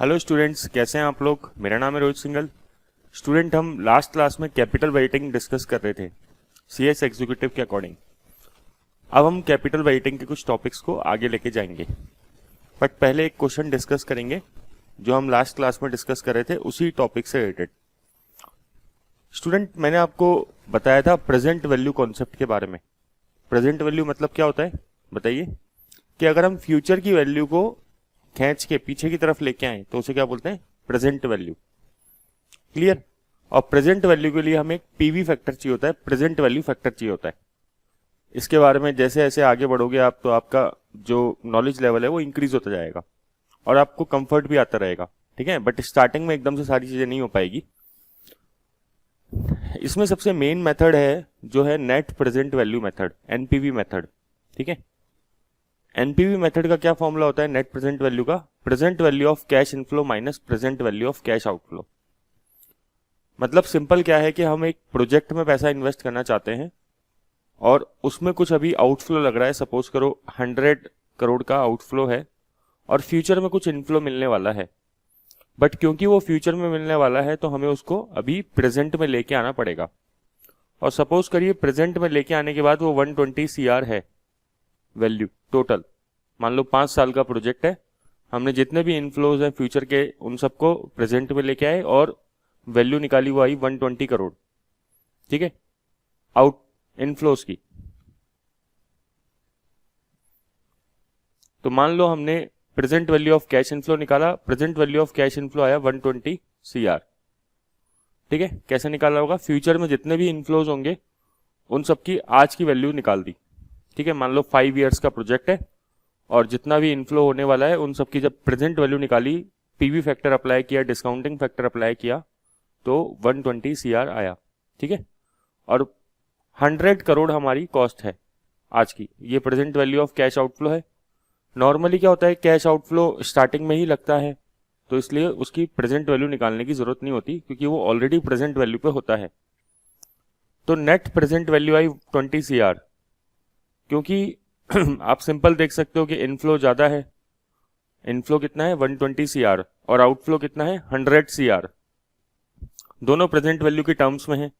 Hello students, कैसे हैं आप लोग। मेरा नाम है रोहित सिंघल। स्टूडेंट, हम लास्ट क्लास में कैपिटल वेटिंग डिस्कस कर रहे थे सीएस एग्जीक्यूटिव के अकॉर्डिंग। अब हम कैपिटल वेटिंग के कुछ टॉपिक्स को आगे लेके जाएंगे, बट पहले एक क्वेश्चन डिस्कस करेंगे जो हम लास्ट क्लास में डिस्कस कर रहे थे उसी टॉपिक से रिलेटेड। स्टूडेंट, मैंने आपको बताया था प्रेजेंट वैल्यू कॉन्सेप्ट के बारे में। प्रेजेंट वैल्यू मतलब क्या होता है बताइए। कि अगर हम फ्यूचर की वैल्यू को खींच के पीछे की तरफ लेके आए तो उसे क्या बोलते हैं, प्रेजेंट वैल्यू। क्लियर। और प्रेजेंट वैल्यू के लिए हमें एक पीवी फैक्टर चाहिए होता है, प्रेजेंट वैल्यू फैक्टर चाहिए होता है। इसके बारे में जैसे जैसे आगे बढ़ोगे आप तो आपका जो नॉलेज लेवल है वो इंक्रीज होता जाएगा और आपको कंफर्ट भी आता रहेगा, ठीक है। बट स्टार्टिंग में एकदम से सारी चीजें नहीं हो पाएगी। इसमें सबसे मेन मेथड है जो है net present value method, NPV method, ठीक है। एनपीवी मेथड का क्या फॉर्मूला होता है नेट प्रेजेंट वैल्यू का, present value of cash inflow minus present value of cash outflow. मतलब सिंपल क्या है कि हम एक प्रोजेक्ट में पैसा इन्वेस्ट करना चाहते हैं और उसमें कुछ अभी आउटफ्लो लग रहा है। सपोज करो 100 करोड़ का आउटफ्लो है और फ्यूचर में कुछ इनफ्लो मिलने वाला है, बट क्योंकि वो फ्यूचर में मिलने वाला है तो हमें उसको अभी प्रेजेंट में लेके आना पड़ेगा। और सपोज करिए प्रेजेंट में लेके आने के बाद वो 120 CR है वैल्यू टोटल। मान लो 5 साल का प्रोजेक्ट है, हमने जितने भी इनफ्लोज हैं फ्यूचर के उन सबको प्रेजेंट में लेके आए और वैल्यू निकाली वो आई 120 करोड़, ठीक है, आउट इनफ्लोज की। तो मान लो हमने present value of cash inflow निकाला, present value of cash inflow आया 120 CR, ठीक है। कैसे निकाला होगा, फ्यूचर में जितने भी इनफ्लोज होंगे उन सबकी आज की वैल्यू निकाल दी, ठीक है। मान लो 5 इयर्स का प्रोजेक्ट है और जितना भी इनफ्लो होने वाला है उन सबकी जब प्रेजेंट वैल्यू निकाली, पीवी फैक्टर अप्लाई किया, डिस्काउंटिंग फैक्टर अप्लाई किया तो 120 CR आया, ठीक है। और 100 करोड़ हमारी कॉस्ट है आज की। ये present value of cash outflow है। नॉर्मली क्या होता है, कैश आउटफ्लो स्टार्टिंग में ही लगता है तो इसलिए उसकी प्रेजेंट वैल्यू निकालने की जरूरत नहीं होती क्योंकि वो ऑलरेडी प्रेजेंट वैल्यू पे होता है। तो नेट प्रेजेंट वैल्यू आई 20 CR क्योंकि आप सिंपल देख सकते हो कि इनफ्लो ज्यादा है। इनफ्लो कितना है 120 CR और आउटफ्लो कितना है 100 CR। दोनों प्रेजेंट वैल्यू के टर्म्स में है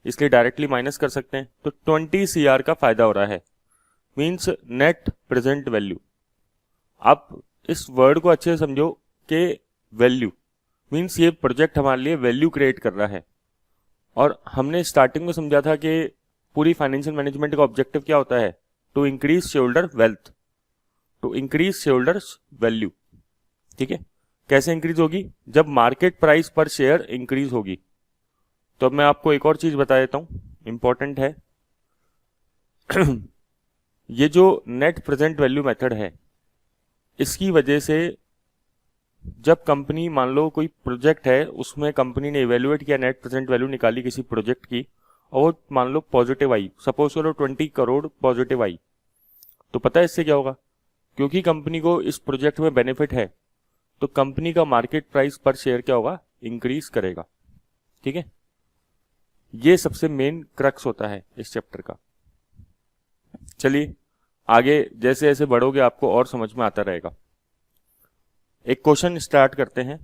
इसलिए डायरेक्टली माइनस कर सकते हैं। तो 20 CR का फायदा हो रहा है, मींस नेट प्रेजेंट वैल्यू। आप इस वर्ड को अच्छे से समझो कि वैल्यू मींस ये प्रोजेक्ट हमारे लिए वैल्यू क्रिएट कर रहा है। और हमने स्टार्टिंग में समझा था कि पूरी फाइनेंशियल मैनेजमेंट का ऑब्जेक्टिव क्या होता है, to increase shareholder wealth, to increase shareholders value, ठीक है। कैसे इंक्रीज होगी, जब मार्केट प्राइस पर शेयर इंक्रीज होगी। तो अब मैं आपको एक और चीज बता देता हूं, इंपॉर्टेंट है। ये जो नेट प्रेजेंट वैल्यू मेथड है इसकी वजह से जब कंपनी, मान लो कोई प्रोजेक्ट है उसमें कंपनी ने इवेल्युएट किया, नेट प्रेजेंट वैल्यू निकाली किसी प्रोजेक्ट की और वो मान लो पॉजिटिव आई, सपोज करो 20 करोड़ पॉजिटिव आई, तो पता है इससे क्या होगा, क्योंकि कंपनी को इस प्रोजेक्ट में बेनिफिट है तो कंपनी का मार्केट प्राइस पर शेयर क्या होगा, इंक्रीज करेगा, ठीक है। ये सबसे मेन क्रक्स होता है इस चैप्टर का। चलिए आगे जैसे जैसे बढ़ोगे आपको और समझ में आता रहेगा। एक क्वेश्चन स्टार्ट करते हैं।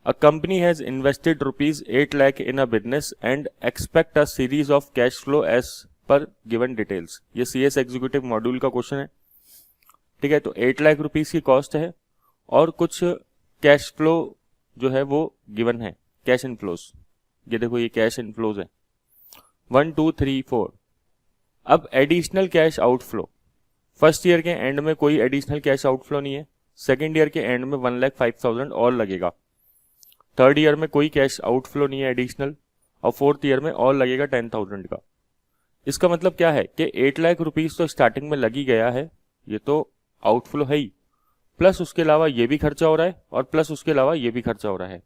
A company has invested ₹8 lakh in a business and expect a series of cash flow as per given details। ये CS एग्जीक्यूटिव मॉड्यूल का क्वेश्चन है, ठीक है। तो 8 लाख रुपीस की कॉस्ट है और कुछ कैश फ्लो जो है वो गिवन है, कैश इनफ्लोज। ये देखो ये कैश इनफ्लोज है 1 2 3 4। अब additional cash outflow, first year के एंड में कोई एडिशनल कैश आउटफ्लो नहीं है, सेकेंड ईयर के एंड में 1,05,000 और लगेगा, थर्ड ईयर में कोई कैश आउटफ्लो नहीं है एडिशनल और फोर्थ ईयर में और लगेगा 10,000 का। इसका मतलब क्या है कि 8 लाख रुपीस तो स्टार्टिंग में लग ही गया है, ये तो आउटफ्लो है ही, प्लस उसके अलावा ये भी खर्चा हो रहा है और प्लस उसके अलावा ये भी खर्चा हो रहा है।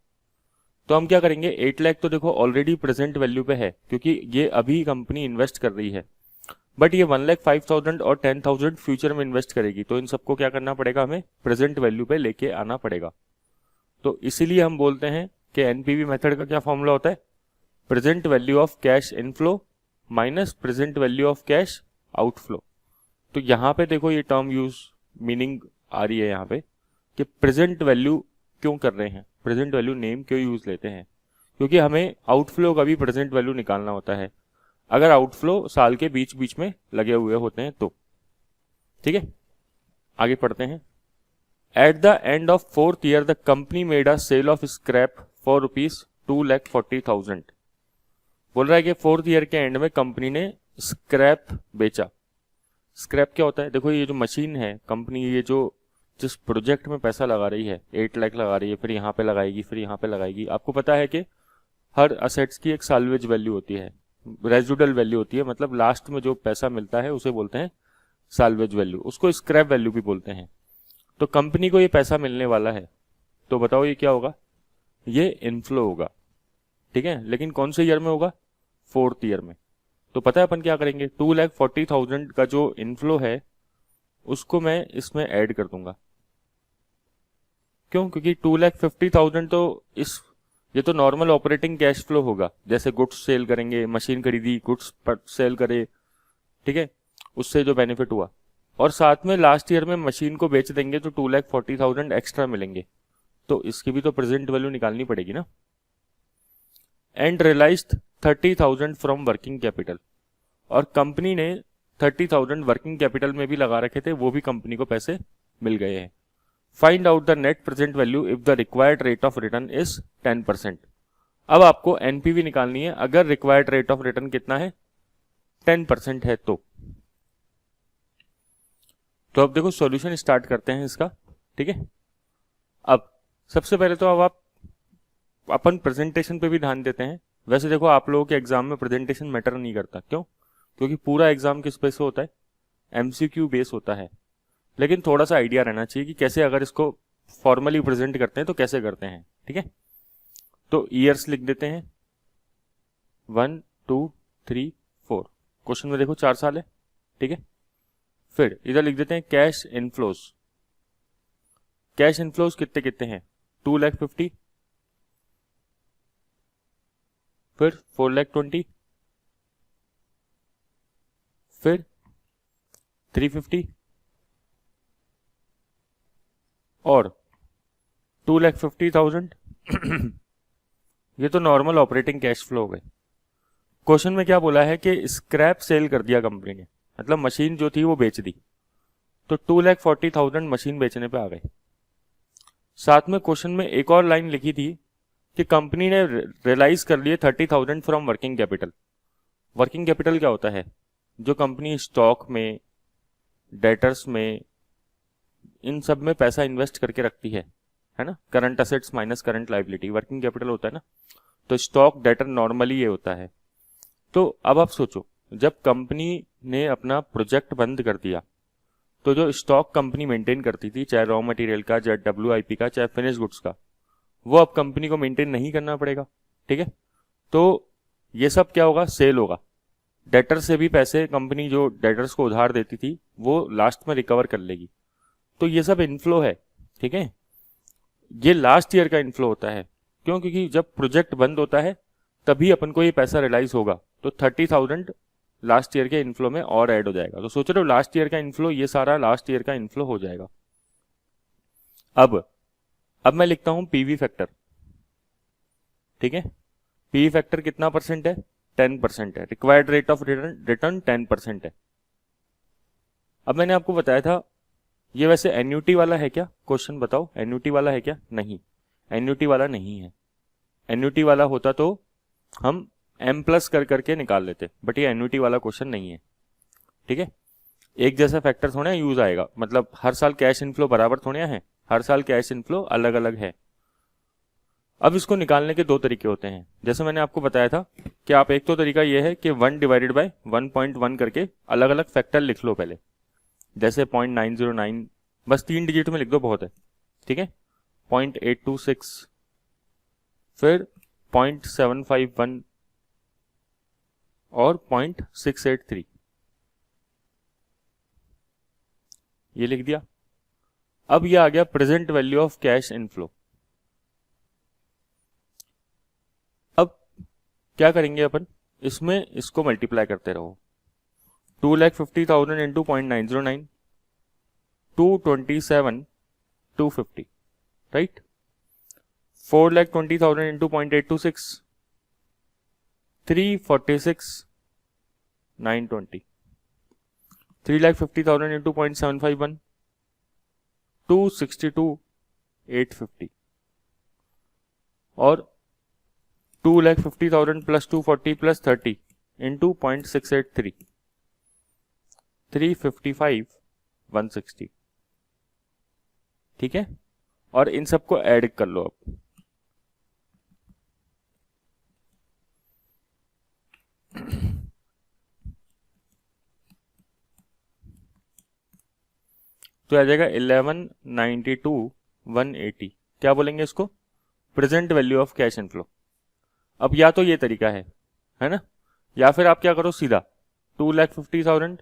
तो हम क्या करेंगे, 8 लाख तो देखो ऑलरेडी प्रेजेंट वैल्यू पे है क्योंकि ये अभी कंपनी इन्वेस्ट कर रही है, बट ये 1,05,000 और 10,000 फ्यूचर में इन्वेस्ट करेगी, तो इन सबको क्या करना पड़ेगा, हमें प्रेजेंट वैल्यू पे लेके आना पड़ेगा। तो इसीलिए हम बोलते हैं कि एनपीवी मेथड का क्या फॉर्मूला होता है, present value of cash inflow minus present value of cash outflow. तो यहाँ पे देखो ये टर्म यूज मीनिंग आ रही है यहाँ पे कि प्रेजेंट वैल्यू क्यों कर रहे हैं, प्रेजेंट वैल्यू नेम क्यों यूज लेते हैं, क्योंकि हमें आउटफ्लो का भी प्रेजेंट वैल्यू निकालना होता है अगर आउटफ्लो साल के बीच बीच में लगे हुए होते हैं तो। ठीक है, आगे पढ़ते हैं। At the end of 4th year the company made a sale of scrap for ₹2,40,000। बोल रहा है कि 4th ईयर के एंड में कंपनी ने स्क्रैप बेचा। स्क्रैप क्या होता है, देखो ये जो मशीन है कंपनी, ये जो जिस प्रोजेक्ट में पैसा लगा रही है 8 लाख लगा रही है, फिर यहाँ पे लगाएगी, फिर यहाँ पे लगाएगी। आपको पता है कि हर असेट्स की एक साल्वेज वैल्यू होती है, रेजिडुअल वैल्यू होती है, मतलब लास्ट में जो पैसा मिलता है उसे बोलते हैं साल्वेज वैल्यू, उसको स्क्रैप वैल्यू भी बोलते हैं। तो कंपनी को ये पैसा मिलने वाला है, तो बताओ ये क्या होगा, ये इनफ्लो होगा। ठीक है, लेकिन कौन से ईयर में होगा, 4th ईयर में। तो पता है अपन क्या करेंगे, 2,40,000 का जो इनफ्लो है उसको मैं इसमें ऐड कर दूंगा। क्यों, क्योंकि 2,50,000 तो ये तो नॉर्मल ऑपरेटिंग कैश फ्लो होगा, जैसे गुड्स सेल करेंगे, मशीन खरीदी, गुड्स सेल करे, ठीक है, उससे जो बेनिफिट हुआ, और साथ में लास्ट ईयर में मशीन को बेच देंगे तो 2,40,000 एक्स्ट्रा मिलेंगे, तो इसकी भी तो प्रेजेंट वैल्यू निकालनी पड़ेगी ना। And realised 30,000 from working capital, और कंपनी ने 30,000 वर्किंग कैपिटल में भी लगा रखे थे, वो भी कंपनी को पैसे मिल गए हैं। Find out the net present value if the required rate of return is 10%। अब आपको एनपीवी निकालनी है अगर रिक्वायर्ड रेट ऑफ रिटर्न कितना है, 10% है तो अब देखो सॉल्यूशन स्टार्ट करते हैं इसका। ठीक है, अब सबसे पहले तो अब अपन प्रेजेंटेशन पे भी ध्यान देते हैं। वैसे देखो आप लोगों के एग्जाम में प्रेजेंटेशन मैटर नहीं करता, क्यों, क्योंकि पूरा एग्जाम किस बेस होता है, एमसीक्यू बेस होता है। लेकिन थोड़ा सा आइडिया रहना चाहिए कि कैसे अगर इसको फॉर्मली प्रेजेंट करते हैं तो कैसे करते हैं। ठीक है, तो ईयर्स लिख देते हैं 1 2 3 4, क्वेश्चन में देखो 4 साल है। ठीक है, फिर इधर लिख देते हैं कैश इनफ्लोज। कैश इनफ्लोज कितने कितने हैं, 2,50,000, फिर 4,20,000, फिर 350 और 2,50,000। ये तो नॉर्मल ऑपरेटिंग कैश फ्लो हो गए। क्वेश्चन में क्या बोला है कि स्क्रैप सेल कर दिया कंपनी ने, मतलब मशीन जो थी वो बेच दी, तो 2,40,000 मशीन बेचने पे आ गए। साथ में क्वेश्चन में एक और लाइन लिखी थी कि कंपनी ने रियलाइज कर लिए 30,000 from working capital. Working capital क्या होता है, जो कंपनी स्टॉक में, डेटर्स में, इन सब में पैसा इन्वेस्ट करके रखती है ना, current assets minus current liability, working capital होता है ना। तो स्टॉक डेटर नॉर्मली ये होता है। तो अब आप सोचो, जब कंपनी ने अपना प्रोजेक्ट बंद कर दिया तो जो स्टॉक कंपनी मेंटेन करती थी, चाहे रॉ मटेरियल का, चाहे WIP का, चाहे फिनिश गुड्स का, वो अब कंपनी को मेंटेन नहीं करना पड़ेगा। ठीक है, तो ये सब क्या होगा, सेल होगा। डेटर से भी पैसे कंपनी जो डेटर्स को उधार देती थी वो लास्ट में रिकवर कर लेगी। तो ये सब इनफ्लो है। ठीक है, ये लास्ट ईयर का इनफ्लो होता है। क्यों, क्योंकि जब प्रोजेक्ट बंद होता है तभी अपन को ये पैसा रियलाइज होगा, तो 30,000 लास्ट ईयर के इनफ्लो में और ऐड हो जाएगा। तो सोच रहे हो लास्ट ईयर का इनफ्लो, ये सारा लास्ट ईयर का इनफ्लो हो जाएगा। अब मैं लिखता हूं पीवी फैक्टर। ठीक है, पीवी फैक्टर कितना परसेंट है, 10% है। रिक्वायर्ड रेट ऑफ रिटर्न 10% है। अब मैंने आपको बताया था, ये वैसे एन्यूटी वाला है क्या, क्वेश्चन बताओ, एन्यूटी वाला है क्या, नहीं, एन्यूटी वाला नहीं है। एन्यूटी वाला होता तो हम M+ कर करके निकाल लेते, बट ये एन्यूटी वाला क्वेश्चन नहीं है। ठीक है, एक जैसा फैक्टर थोड़े यूज आएगा, मतलब हर साल कैश इनफ्लो बराबर थोड़े है, हर साल कैश इनफ्लो अलग अलग है। अब इसको निकालने के 2 तरीके होते हैं, जैसे मैंने आपको बताया था कि आप, एक तो तरीका यह है कि 1/1.1 करके अलग अलग फैक्टर लिख लो पहले, जैसे 0.909, बस 3 डिजिट में लिख दो, बहुत है। ठीक है, 0.826, फिर 0.751 और 0.683, ये लिख दिया। अब ये आ गया present value of cash inflow. अब क्या करेंगे अपन, इसमें इसको मल्टीप्लाई करते रहो, 2,50,000 इंटू 0.909, 227,250, राइट। 4,20,000 into 0.826, 346,920. 3,50,000 into 0.751, 262,850. और 2,50,000 plus 240 plus 30 into 0.683, 355,160. ठीक है, और इन सबको ऐड कर लो अब। तो आ जाएगा 1192,180। क्या बोलेंगे इसको? Present value of cash inflow. अब या तो ये तरीका है ना, या फिर आप क्या करो सीधा 2,50,000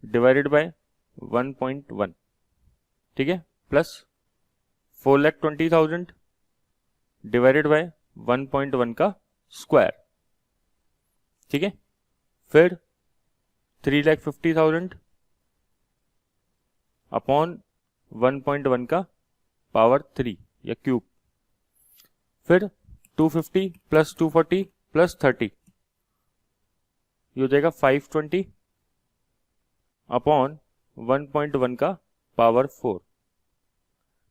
डिवाइडेड बाय 1.1, ठीक है, प्लस 4,20,000 डिवाइडेड बाय 1.1 का स्क्वायर, ठीक है, फिर 3,50,000 अपॉन 1.1 का पावर 3 या क्यूब, फिर 250 प्लस 240 प्लस 30, ये हो जाएगा 520 अपॉन 1.1 का पावर 4।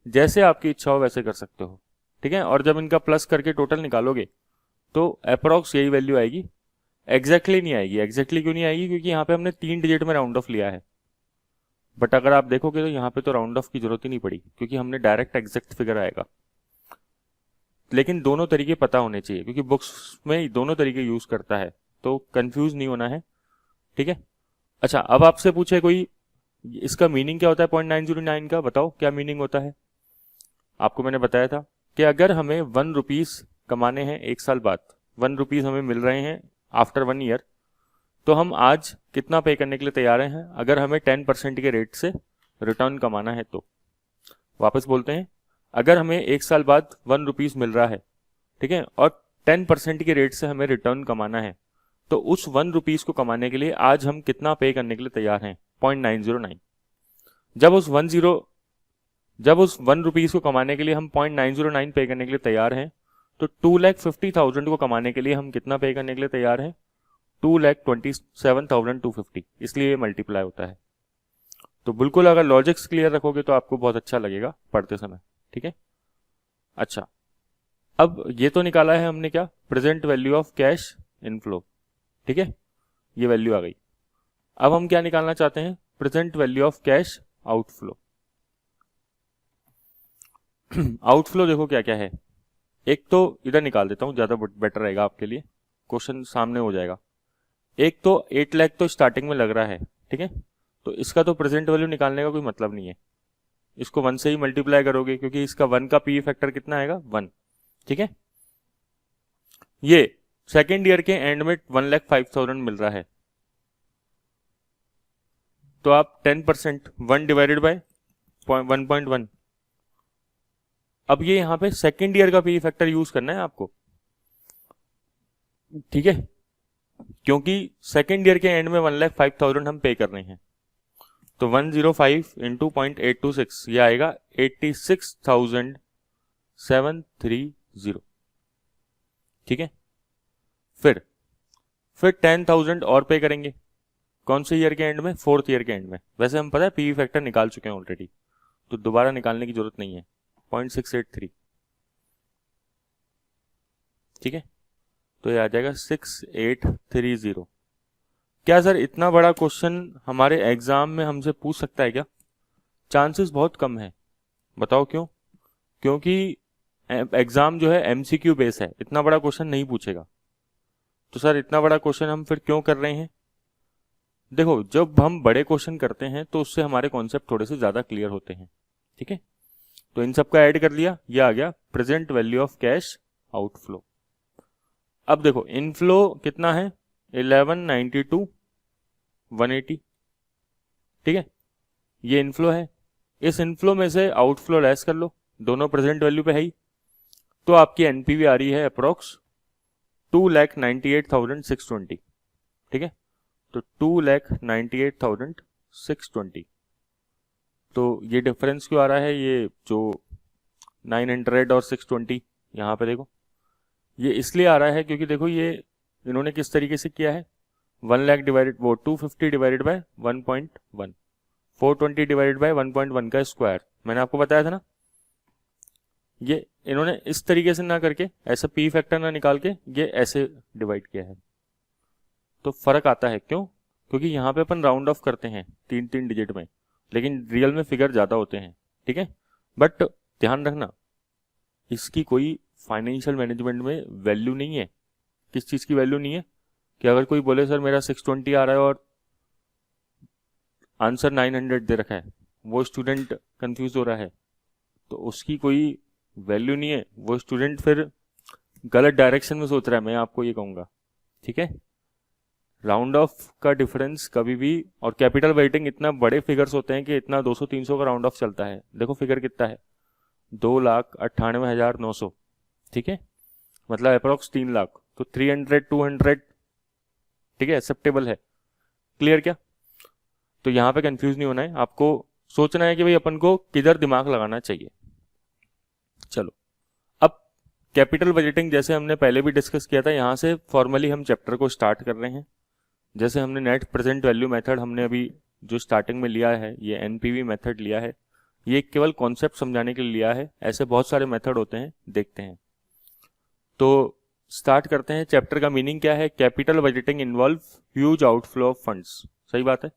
जैसे आपकी इच्छा हो वैसे कर सकते हो, ठीक है। और जब इनका प्लस करके टोटल निकालोगे तो अप्रॉक्स यही वैल्यू आएगी, एग्जैक्टली नहीं आएगी। एग्जैक्टली क्यों नहीं आएगी? क्योंकि यहाँ पे हमने 3 डिजिट में राउंड ऑफ लिया है, बट अगर आप देखोगे तो यहाँ पे तो राउंड ऑफ की जरूरत ही नहीं पड़ी, क्योंकि हमने डायरेक्ट एग्जैक्ट फिगर आएगा। लेकिन दोनों तरीके पता होने चाहिए, क्योंकि बुक्स में दोनों तरीके यूज करता है, तो कंफ्यूज नहीं होना है, ठीक है। अच्छा, अब आपसे पूछे कोई इसका मीनिंग क्या होता है 0.909 का, बताओ क्या मीनिंग होता है। आपको मैंने बताया था कि अगर हमें 1 रुपीज कमाने हैं 1 साल बाद, 1 रुपीज हमें मिल रहे हैं आफ्टर 1 ईयर, तो हम आज कितना पे करने के लिए तैयार हैं अगर हमें 10% के रेट से रिटर्न कमाना है तो। वापस बोलते हैं, अगर हमें 1 साल बाद 1 रुपीज मिल रहा है, ठीक है, और 10% के रेट से हमें रिटर्न कमाना है, तो उस 1 रुपीज को कमाने के लिए आज हम कितना पे करने के लिए तैयार हैं? 0.909। जब उस 1 रुपीज को कमाने के लिए हम 0.909 पे करने के लिए तैयार हैं, तो 2,50,000 को कमाने के लिए हम कितना पे करने के लिए तैयार हैं? 2,27,250। इसलिए ये मल्टीप्लाई होता है। तो बिल्कुल अगर लॉजिक्स क्लियर रखोगे तो आपको बहुत अच्छा लगेगा पढ़ते समय, ठीक है। अच्छा, अब ये तो निकाला है हमने क्या, present value of cash inflow, ठीक है, ये वैल्यू आ गई। अब हम क्या निकालना चाहते हैं? Present value of cash outflow. Outflow देखो क्या क्या है, एक तो इधर निकाल देता हूं, ज्यादा बेटर रहेगा आपके लिए, क्वेश्चन सामने हो जाएगा। एक तो 8 लाख तो स्टार्टिंग में लग रहा है, ठीक है, तो इसका तो प्रेजेंट वैल्यू निकालने का कोई मतलब नहीं है, इसको 1 से ही मल्टीप्लाई करोगे, क्योंकि इसका 1 का पी फैक्टर कितना आएगा? 1, ठीक है। ये सेकेंड ईयर के एंड में 1,05,000 मिल रहा है, तो आप 10% 1 डिवाइडेड बाय 1.1। अब ये यहां पे सेकेंड ईयर का पी फैक्टर यूज करना है आपको, ठीक है, क्योंकि सेकेंड ईयर के एंड में 1,05,000 हम पे कर रहे हैं, तो 105 इंटू 0.826 ये आएगा 86,730, ठीक है। फिर 10,000 और पे करेंगे, कौन से ईयर के एंड में? 4th ईयर के एंड में। वैसे हम पता है पीवी फैक्टर निकाल चुके हैं ऑलरेडी, तो दोबारा निकालने की जरूरत नहीं है, 0.683, ठीक है, तो ये आ जाएगा 6830। क्या सर इतना बड़ा क्वेश्चन हमारे एग्जाम में हमसे पूछ सकता है क्या? चांसेस बहुत कम है। बताओ क्यों? क्योंकि एग्जाम जो है एमसीक्यू बेस है, इतना बड़ा क्वेश्चन नहीं पूछेगा। तो सर इतना बड़ा क्वेश्चन हम फिर क्यों कर रहे हैं? देखो, जब हम बड़े क्वेश्चन करते हैं तो उससे हमारे कॉन्सेप्ट थोड़े से ज्यादा क्लियर होते हैं, ठीक है। तो इन सबका ऐड कर लिया, ये आ गया present value of cash outflow. अब देखो इनफ्लो कितना है? 1192,180, ठीक है, ये इनफ्लो है। इस इनफ्लो में से आउटफ्लो लेस कर लो, दोनों प्रेजेंट वैल्यू पे है ही, तो आपकी एनपीवी आ रही है अप्रोक्स 2,98,620, ठीक है, तो 2,98,620। तो ये डिफरेंस क्यों आ रहा है? ये जो 900 और 620, यहाँ पे देखो ये इसलिए आ रहा है क्योंकि देखो ये इन्होंने किस तरीके से किया है, 1 लाख डिवाइडेड वो 250 डिवाइडेड बाय 1.1, 420 डिवाइडेड बाय 1.1 का स्क्वायर, मैंने आपको बताया था ना। ये इन्होंने इस तरीके से ना करके, ऐसा पी फैक्टर ना निकाल के, ये ऐसे डिवाइड किया है, तो फर्क आता है। क्यों? क्योंकि यहाँ पे अपन राउंड ऑफ करते हैं 3-3 डिजिट में, लेकिन रियल में फिगर ज़्यादा होते हैं, ठीक है। बट ध्यान रखना, इसकी कोई फाइनेंशियल मैनेजमेंट में वैल्यू नहीं है। किस चीज़ की वैल्यू नहीं है? कि अगर कोई बोले सर मेरा 620 आ रहा है और आंसर 900 दे रखा है, वो स्टूडेंट कंफ्यूज हो रहा है, तो उसकी कोई वैल्यू नहीं है। वो स्टूडेंट फिर गलत डायरेक्शन में सोच रहा है, मैं आपको ये कहूँगा, ठीक है। राउंड ऑफ का डिफरेंस कभी भी, और कैपिटल वेटिंग इतना बड़े फिगर्स होते हैं कि इतना 200-300 का राउंड ऑफ चलता है। देखो फिगर कितना है, 2,98,900, ठीक है, मतलब अप्रोक्स 3 लाख, तो 300-200, ठीक है, एक्सेप्टेबल है। क्लियर क्या? तो यहाँ पे कंफ्यूज नहीं होना है, आपको सोचना है कि भाई अपन को किधर दिमाग लगाना चाहिए। चलो, अब कैपिटल बजटिंग जैसे हमने पहले भी डिस्कस किया था, यहाँ से फॉर्मली हम चैप्टर को स्टार्ट कर रहे हैं। जैसे हमने नेट प्रेजेंट वैल्यू मेथड हमने अभी जो स्टार्टिंग में लिया है, ये एनपीवी मेथड लिया है, ये केवल कॉन्सेप्ट समझाने के लिए लिया है। ऐसे बहुत सारे मेथड होते हैं, देखते हैं। तो स्टार्ट करते हैं। चैप्टर का मीनिंग क्या है? Capital budgeting involve huge outflow of funds. सही बात है,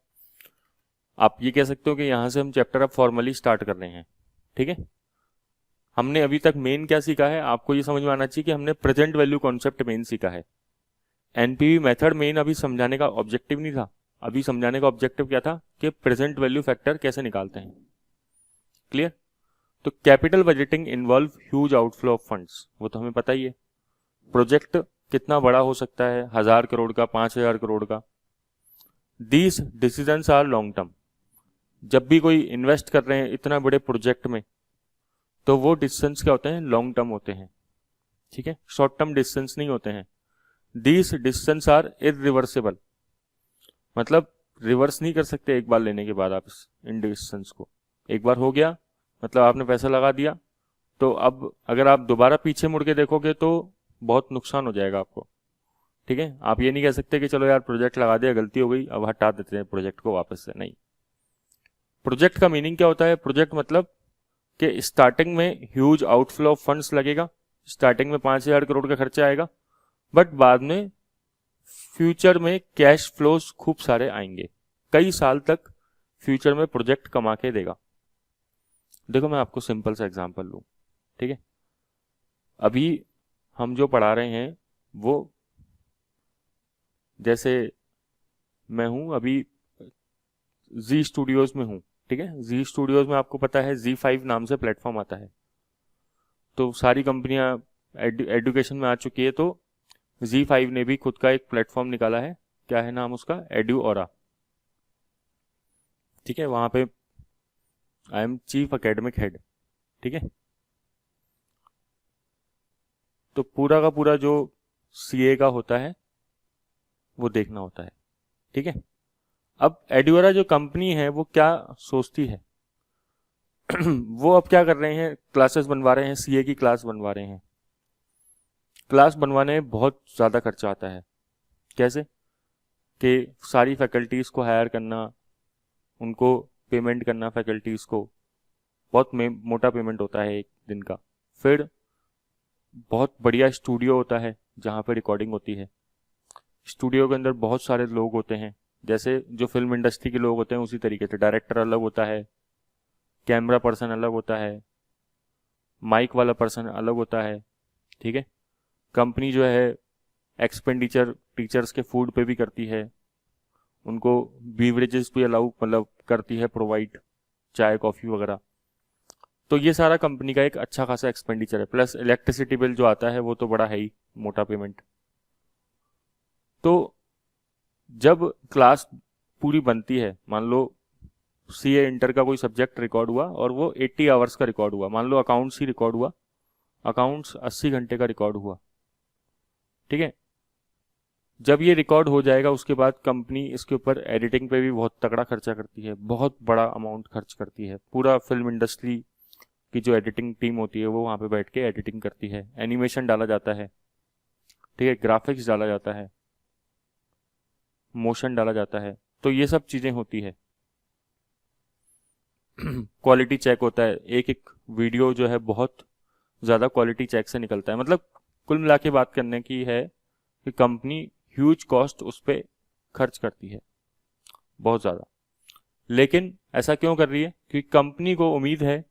आप ये कह सकते हो कि यहाँ से हम चैप्टर अब फॉर्मली स्टार्ट कर रहे हैं, ठीक है। हमने अभी तक मेन क्या सीखा है, आपको ये समझ में आना चाहिए कि हमने प्रेजेंट वैल्यू कॉन्सेप्ट मेन सीखा है। एनपीवी मेथड मेन अभी समझाने का ऑब्जेक्टिव नहीं था। अभी समझाने का ऑब्जेक्टिव क्या था कि प्रेजेंट वैल्यू फैक्टर कैसे निकालते हैं। क्लियर? तो capital budgeting involve huge outflow of funds, वो तो हमें पता ही है। प्रोजेक्ट कितना बड़ा हो सकता है, 1000 करोड़ का, 5000 करोड़ का। These decisions are long term. जब भी कोई इन्वेस्ट कर रहे हैं इतना बड़े प्रोजेक्ट में, तो वो डिसीजंस क्या होते हैं? लॉन्ग टर्म होते हैं, ठीक है, शॉर्ट टर्म डिसीजंस नहीं होते हैं। दीज डिसीजंस आर इरिवर्सिबल, मतलब रिवर्स नहीं कर सकते एक बार लेने के बाद आप इन डिसीजंस को। एक बार हो गया मतलब आपने पैसा लगा दिया, तो अब अगर आप दोबारा पीछे मुड़ के देखोगे तो बहुत नुकसान हो जाएगा आपको, ठीक है। आप ये नहीं कह सकते कि चलो यार प्रोजेक्ट लगा दिया, गलती हो गई, अब हटा देते हैं प्रोजेक्ट को वापस से, नहीं। प्रोजेक्ट का मीनिंग क्या होता है? प्रोजेक्ट मतलब कि स्टार्टिंग में ह्यूज आउटफ्लो ऑफ फंड्स लगेगा, स्टार्टिंग में 5000 करोड़ का खर्चा आएगा, बट बाद में फ्यूचर में कैश फ्लोज खूब सारे आएंगे, कई साल तक फ्यूचर में प्रोजेक्ट कमा के देगा। देखो मैं आपको सिंपल सा एग्जांपल लूं, ठीक है। अभी हम जो पढ़ा रहे हैं वो, जैसे मैं हूं अभी जी स्टूडियोज में हूं, ठीक है। जी स्टूडियोज में आपको पता है Z5 नाम से प्लेटफॉर्म आता है, तो सारी कंपनियां एडुकेशन में आ चुकी है। तो Z5 ने भी खुद का एक प्लेटफॉर्म निकाला है, क्या है नाम उसका? एड्यूओरा, ठीक है। वहां पे I am chief academic head, ठीक है। तो पूरा का पूरा जो सीए का होता है वो देखना होता है, ठीक है। अब एड्यूओरा जो कंपनी है वो क्या सोचती है वो अब क्या कर रहे हैं, क्लासेस बनवा रहे हैं, सीए की क्लास बनवा रहे हैं। क्लास बनवाने में बहुत ज़्यादा खर्चा आता है। कैसे? कि सारी फैकल्टीज़ को हायर करना, उनको पेमेंट करना, फैकल्टीज़ को बहुत मोटा पेमेंट होता है एक दिन का। फिर बहुत बढ़िया स्टूडियो होता है जहाँ पे रिकॉर्डिंग होती है। स्टूडियो के अंदर बहुत सारे लोग होते हैं, जैसे जो फिल्म इंडस्ट्री के लोग होते हैं उसी तरीके से डायरेक्टर अलग होता है, कैमरा पर्सन अलग होता है, माइक वाला पर्सन अलग होता है, ठीक है। कंपनी जो है एक्सपेंडिचर टीचर्स के फूड पे भी करती है, उनको बीवरेजेस भी अलाउ मतलब करती है प्रोवाइड, चाय कॉफ़ी वगैरह। तो ये सारा कंपनी का एक अच्छा खासा एक्सपेंडिचर है, प्लस इलेक्ट्रिसिटी बिल जो आता है वो तो बड़ा है ही, मोटा पेमेंट। तो जब क्लास पूरी बनती है, मान लो सीए इंटर का कोई सब्जेक्ट रिकॉर्ड हुआ और वो 80 आवर्स का रिकॉर्ड हुआ, मान लो अकाउंट्स ही रिकॉर्ड हुआ, अकाउंट्स 80 घंटे का रिकॉर्ड हुआ, ठीक है। जब ये रिकॉर्ड हो जाएगा उसके बाद कंपनी इसके ऊपर एडिटिंग पे भी बहुत तगड़ा खर्चा करती है, बहुत बड़ा अमाउंट खर्च करती है। पूरा फिल्म इंडस्ट्री की जो एडिटिंग टीम होती है वो वहाँ पे बैठ के एडिटिंग करती है, एनिमेशन डाला जाता है, ठीक है, ग्राफिक्स डाला जाता है, मोशन डाला जाता है, तो ये सब चीज़ें होती है। क्वालिटी चेक होता है, एक एक वीडियो जो है बहुत ज़्यादा क्वालिटी चेक से निकलता है। मतलब कुल मिला के बात करने की है कि कंपनी ह्यूज कॉस्ट उस पर खर्च करती है, बहुत ज़्यादा। लेकिन ऐसा क्यों कर रही है? क्योंकि कंपनी को उम्मीद है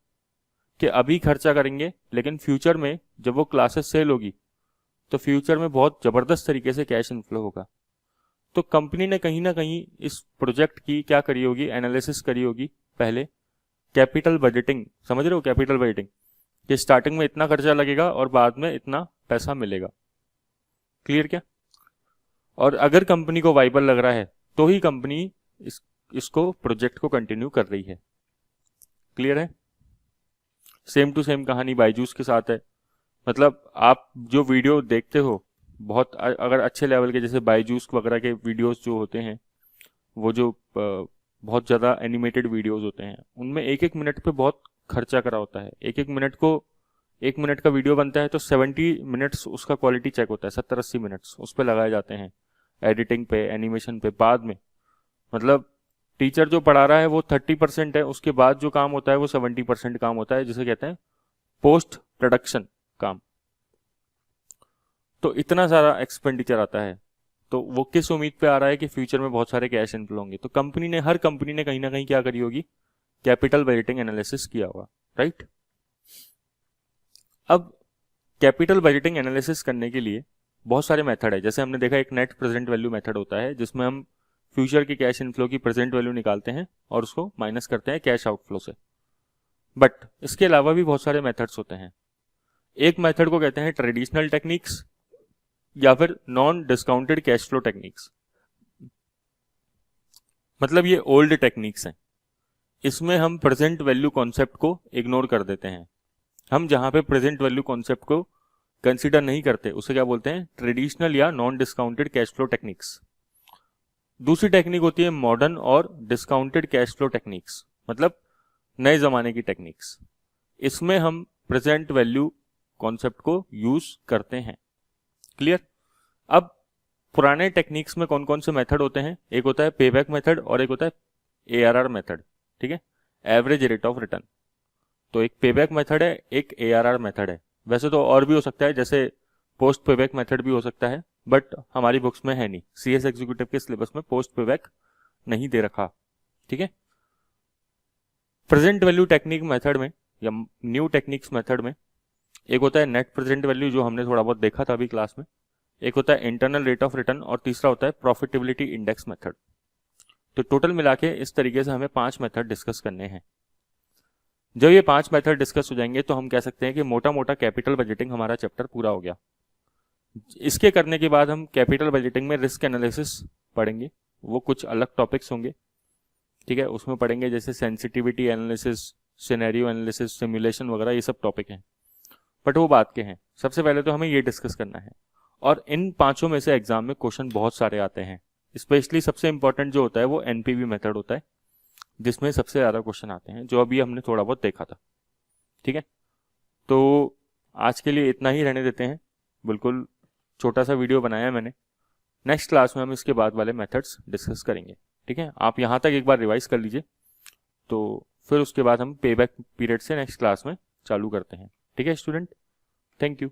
कि अभी खर्चा करेंगे लेकिन फ्यूचर में जब वो क्लासेस सेल होगी तो फ्यूचर में बहुत ज़बरदस्त तरीके से कैश इनफ्लो होगा। तो कंपनी ने कहीं ना कहीं इस प्रोजेक्ट की क्या करी होगी, एनालिसिस करी होगी पहले, कैपिटल बजटिंग, समझ रहे हो कैपिटल बजटिंग, कि स्टार्टिंग में इतना खर्चा लगेगा और बाद में इतना पैसा मिलेगा। क्लियर क्या? और अगर कंपनी को वाइबल लग रहा है तो ही कंपनी इसको प्रोजेक्ट को कंटिन्यू कर रही है। क्लियर है? सेम टू सेम कहानी बायजूस के साथ है। मतलब आप जो वीडियो देखते हो बहुत अगर अच्छे लेवल के, जैसे बायजूस वगैरह के वीडियोस जो होते हैं, वो जो बहुत ज़्यादा एनिमेटेड वीडियोस होते हैं, उनमें एक एक मिनट पे बहुत खर्चा करा होता है। एक एक मिनट को, एक मिनट का वीडियो बनता है तो 70 मिनट्स उसका क्वालिटी चेक होता है, 70-80 मिनट्स उस पर लगाए जाते हैं, एडिटिंग पे, एनिमेशन पे। बाद में मतलब टीचर जो पढ़ा रहा है वो 30% है, उसके बाद जो काम होता है वो 70% काम होता है, जिसे कहते हैं पोस्ट प्रोडक्शन काम। तो इतना सारा एक्सपेंडिचर आता है, तो वो किस उम्मीद पे आ रहा है कि फ्यूचर में बहुत सारे कैश इनफ्लो होंगे। तो कंपनी ने, हर कंपनी ने कहीं ना कहीं क्या करी होगी, कैपिटल बजटिंग एनालिसिस किया होगा, राइट। अब कैपिटल बजटिंग एनालिसिस करने के लिए बहुत सारे मेथड है। जैसे हमने देखा एक नेट प्रेजेंट वैल्यू मेथड होता है, जिसमें हम फ्यूचर की कैश इनफ्लो की प्रेजेंट वैल्यू निकालते हैं और उसको माइनस करते हैं कैश आउटफ्लो से। बट इसके अलावा भी बहुत सारे मेथड्स होते हैं। एक मेथड को कहते हैं ट्रेडिशनल टेक्निक्स या फिर non discounted cash flow techniques. मतलब ये ओल्ड टेक्निक्स हैं, इसमें हम प्रेजेंट वैल्यू कॉन्सेप्ट को इग्नोर कर देते हैं। हम जहां पे प्रेजेंट वैल्यू कॉन्सेप्ट को कंसीडर नहीं करते उसे क्या बोलते हैं, ट्रेडिशनल या non discounted cash flow techniques. दूसरी टेक्निक होती है मॉडर्न और डिस्काउंटेड कैश फ्लो टेक्निक्स, मतलब नए जमाने की टेक्निक्स। इसमें हम प्रेजेंट वैल्यू कॉन्सेप्ट को यूज करते हैं। क्लियर? अब पुराने टेक्निक्स में कौन कौन से मेथड होते हैं? एक होता है पेबैक मेथड और एक होता है ARR मेथड, ठीक है, एवरेज रेट ऑफ रिटर्न। तो एक पेबैक मेथड है, एक ARR मेथड है। वैसे तो और भी हो सकता है, जैसे पोस्ट पेबैक मेथड भी हो सकता है, बट हमारी बुक्स में है नहीं, CS एग्जीक्यूटिव के सिलेबस में पोस्ट पेबैक नहीं दे रखा, ठीक है। प्रेजेंट वैल्यू टेक्निक मेथड में या न्यू टेक्निक्स मेथड में एक होता है नेट प्रेजेंट वैल्यू, जो हमने थोड़ा बहुत देखा था अभी क्लास में, एक होता है इंटरनल रेट ऑफ रिटर्न और तीसरा होता है प्रॉफिटेबिलिटी इंडेक्स मेथड। तो टोटल मिला के इस तरीके से हमें 5 मेथड डिस्कस करने हैं। जब ये 5 मेथड डिस्कस हो जाएंगे तो हम कह सकते हैं कि मोटा मोटा कैपिटल बजटिंग हमारा चैप्टर पूरा हो गया। इसके करने के बाद हम कैपिटल बजटिंग में रिस्क एनालिसिस पढ़ेंगे, वो कुछ अलग टॉपिक्स होंगे, ठीक है, उसमें पढ़ेंगे जैसे sensitivity analysis, scenario analysis, simulation वगैरह, ये सब टॉपिक हैं, बट वो बात के हैं। सबसे पहले तो हमें ये डिस्कस करना है। और इन 5 में से एग्जाम में क्वेश्चन बहुत सारे आते हैं। स्पेशली सबसे इंपॉर्टेंट जो होता है वो NPV मेथड होता है, जिसमें सबसे ज़्यादा क्वेश्चन आते हैं, जो अभी हमने थोड़ा बहुत देखा था, ठीक है। तो आज के लिए इतना ही रहने देते हैं, बिल्कुल छोटा सा वीडियो बनाया है मैंने। नेक्स्ट क्लास में हम इसके बाद वाले मेथड्स डिस्कस करेंगे, ठीक है। आप यहाँ तक एक बार रिवाइज कर लीजिए, तो फिर उसके बाद हम पेबैक पीरियड से नेक्स्ट क्लास में चालू करते हैं, ठीक है स्टूडेंट। Thank you.